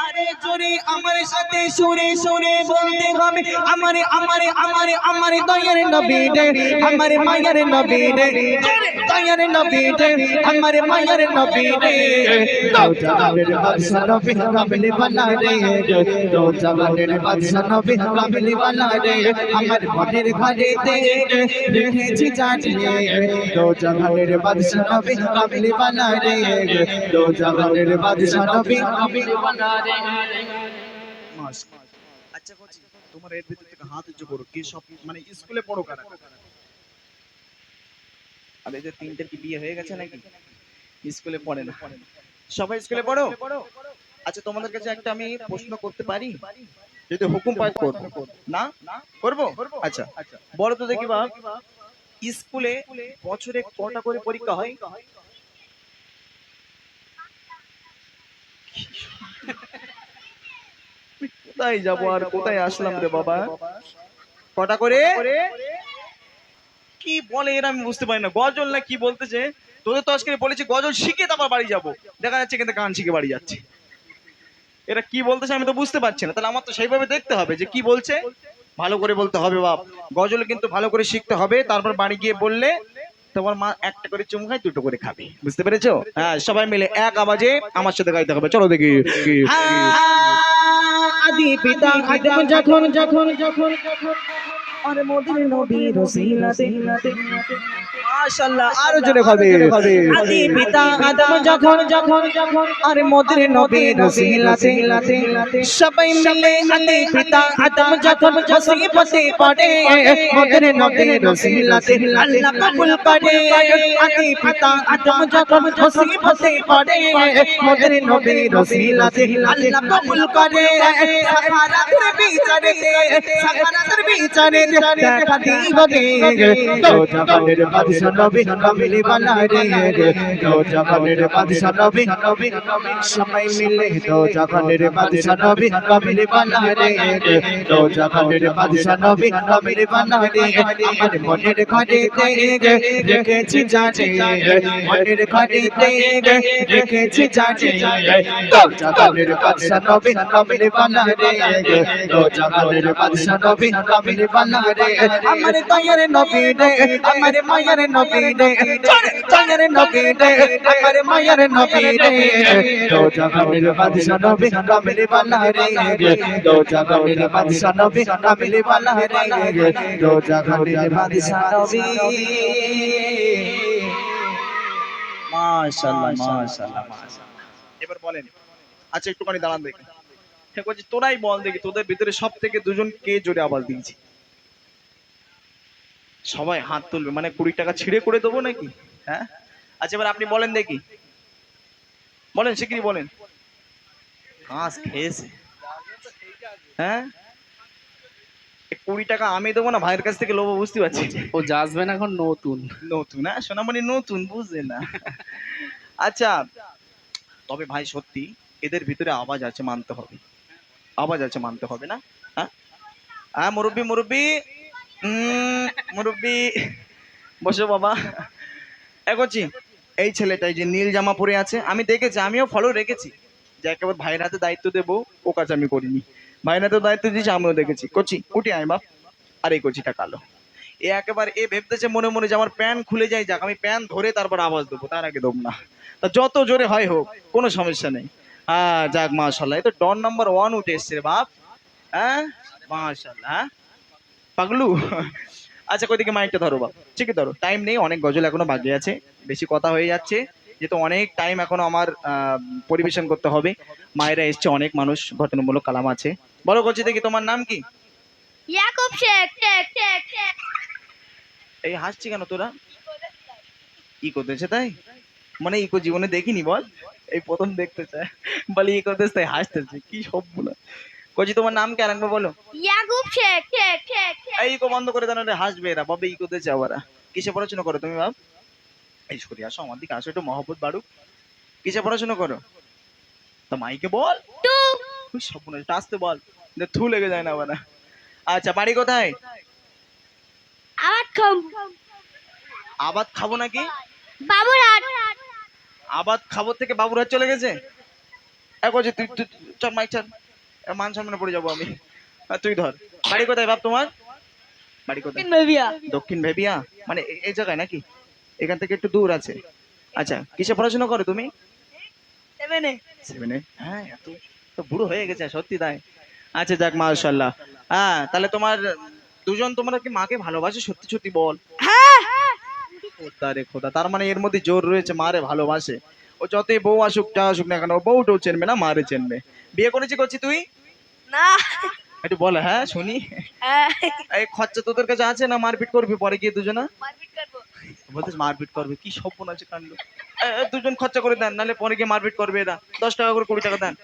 আরে জোরে আমার সাথে সুরে সুরে বলতে হবে আমারে আমারে আমারে আমারে দয়ার নবী রে আমারে মায়ার নবী রে দয়ার নবী রে আমারে মায়ার নবী রে দো জাহানের বাদশা নবী কামলি বালা রে দো জাহানের বাদশা নবী কামলি বালা রে আমার মনের ঘরেতে রেখেছি জানিয়ে দো জাহানের বাদশা নবী কামলি বালা রে দো জাহানের বাদশা নবী কামলি বালা রে। আচ্ছা কোচি তোমার এর ভিতর থেকে হাত উঁচু করো কি সব মানে স্কুলে পড়ো কারা? আর এই যে তিনটের কি বিয়ে হয়ে গেছে নাকি? স্কুলে পড়ে না সবাই স্কুলে পড়ো? আচ্ছা তোমাদের কাছে একটা আমি প্রশ্ন করতে পারি যদি হুকুম পাই করব না করব? আচ্ছা বলো তো দেখি বাপ স্কুলে বছরে কটা করে পরীক্ষা হয়? কোথায় যাব আর কোথায় আসলাম রে বাবা? কটা করে? কি বলে এরা আমি বুঝতে পারি না গজল না কি বলতেছে তোদের তো আজকে বলেছি গজল শিখে তারপর বাড়ি যাব দেখা যাচ্ছে কিন্তু গান শিখে বাড়ি যাচ্ছে এরা কি বলতেছে আমি তো বুঝতে পারছি না তাহলে আমার তো সেইভাবে দেখতে হবে যে কি বলছে ভালো করে বলতে হবে বাপ গজল কিন্তু ভালো করে শিখতে হবে তারপর বাড়ি গিয়ে বললে তোমার মা একটা করে চুমু খায় দুটো করে খাবে বুঝতে পেরেছো হ্যাঁ সবাই মিলে এক আওয়াজে আমার সাথে গাইতে হবে চলো দেখি আদি পিতা আদম যখন যখন যখন আর মোদের নবী রসিলাতে মাশাআল্লাহ আরো জোরে হবে আদি পিতা আদম যখন যখন যখন আর মোদের নবী রসিলাতে সবাই মিলে আদি পিতা আদম যখন মুসিবতে পড়ে মোদের নবী রসিলাতে আল্লাহ কবুল করে আদি পিতা আদম যখন মুসিবতে পড়ে মোদের নবী রসিলাতে আল্লাহ কবুল করে সাহারাতের বিচারে দেখা দিবগে দো জাহানের বাদশা নবী কামলি বালা রে দো জাহানের বাদশা নবী সবাই মিলে দো জাহানের বাদশা নবী কামলি বালা রে দো জাহানের বাদশা নবী কামলি বালা রে আমার মনের ঘরেতে রেখেছি জানে মনের ঘরেতে রেখেছি জানে দো জাহানের বাদশা নবী কামলি বালা রে দো জাহানের বাদশা নবী কামলি বালা রে আমার দয়ার নবী রে আমার মায়ার নবী রে দয়ার নবী রে আমার মায়ার নবী রে দো জাহানের বাদশা নবী কামলি বালা রে দো জাহানের বাদশা নবী কামলি বালা রে দো জাহানের বাদশা নবী মাশাআল্লাহ মাশাআল্লাহ মাশাআল্লাহ এবার বলেন আচ্ছা একটুখানি দাঁড়ান দেখি ঠিক আছে তোরাই বল দেখি তোদের ভিতরে সব থেকে দুজন কে জোরে আওয়াজ দিয়েছে সবাই হাত তুলবে মানে 20 টাকা ছিঁড়ে করে দেবো নাকি হ্যাঁ আচ্ছা এবার আপনি বলেন দেখি বলেন শিগগিরই বলেন ঘাস খেয়েছে হ্যাঁ 20 টাকা আমি দেবো না ভাইয়ের কাছ থেকে লোবো বুঝতে পারছি ও যাসবেন এখন নতুন নতুন হ্যাঁ সোনামণি নতুন বুঝে না আচ্ছা তবে ভাই সত্যি এদের ভিতরে আওয়াজ আছে মানতে হবে আওয়াজ আছে মানতে হবে না হ্যাঁ হ্যাঁ মুরব্বি মুরব্বি মুরব্বি বসো বাবা এগোচ্ছি এই ছেলেটাই যে নীল জামা পরে আছে আমি দেখেছি আমিও ফলো রেখেছি যে একেবারে ভাইয়ের হাতে দায়িত্ব দেবো ও কাজ আমি করিনি ভাইয়ের হাতে দায়িত্ব দিয়েছি আমিও দেখেছি করছি উঠি আয় বাপ আর এই কচিটা কালো এ একেবারে এ ভেবতেছে মনে মনে যে আমার প্যান খুলে যায় যাক আমি প্যান ধরে তারপর আওয়াজ দেবো তার আগে দেবো না তা যত জোরে হয় হোক কোনো সমস্যা নেই হ্যাঁ যাক মাশাআল্লাহ এই তো ডন নাম্বার 1 উঠে এসছে রে বাপ হ্যাঁ মাশাআল্লাহ হ্যাঁ পাগলু আচ্ছা কইদিকে মাইকটা ধরো বাপ ঠিকই ধরো টাইম নেই অনেক গজল এখনো বাকি আছে বেশি কথা হয়ে যাচ্ছে যেহেতু অনেক টাইম এখনো আমার পরিবেশন করতে হবে মায়েরা এসছে অনেক মানুষ ঘটনামূলক কালাম আছে বলো কচি দেখি তোমার নাম কি ইয়াকুব শেখ এই হাসছি কেন তোরা ইকো দিয়েছে তাই মানে ইকো জীবনে দেখিনি বল এই প্রথম দেখতে চায় বলে ইকো দিস তাই হাসতেছে কি সব বলে কচি তোমার নাম কি আরেকবার বলো ইয়াকুব শেখ এই ইকো বন্ধ করে দেন হাসবে এরা বাবে ইকো দিয়েছে আবার কিসে পড়াশোনা করো তুমি বাপ এই সরি আসো আমার দিকে আসো একটু মহব্বত বাড়ুক কিসে পড়াশোনা করো তা মাইকে বল সব আসতে বল থু লেগে যায় না আবার আচ্ছা বাড়ি কোথায় আবাদ খাবো নাকি বাবুরহাট আবাদ খাবো থেকে বাবুরহাট চলে গেছে এক হচ্ছে তুই তুই- চল মাইক চাল, মান সম্মানে পড়ে যাবো আমি। তুই ধর। বাড়ি কোথায় বাপ তোমার? বাড়ি কোথায়? দক্ষিণ ভেবিয়া, মানে এই জায়গায় নাকি? এখান থেকে একটু দূর আছে। আচ্ছা, কিসে পড়াশোনা করো তুমি? সেভেনে? হ্যাঁ, এত তো বুড়ো হয়ে গেছে সত্যি তাই। আচ্ছা যাক, মাশাআল্লাহ। হ্যাঁ, তাহলে তোমার দুজন, তোমরা কি মাকে ভালোবাসো? সত্যি সত্যি বল। খোদা রে খোদা, তার মানে এর মধ্যে জোর রয়েছে, মারে ভালোবাসে। ও যতই বউ আসুক যা আসুক না কেন, ও বউটাও চেনবে না, মারে চেনবে। বিয়ে করছি তুই? না। একটু বল, হ্যাঁ শুনি। এই খরচা তোদের কাছে আছে না মারপিট করবি পরে গিয়ে দুজনা? বলছিস মারপিট করবে, কি সর্বনাশ কাণ্ড। দুজন খরচা করে দেন, নাহলে পরে গিয়ে মারপিট করবে এরা। 10 টাকা করে 20 টাকা দেন।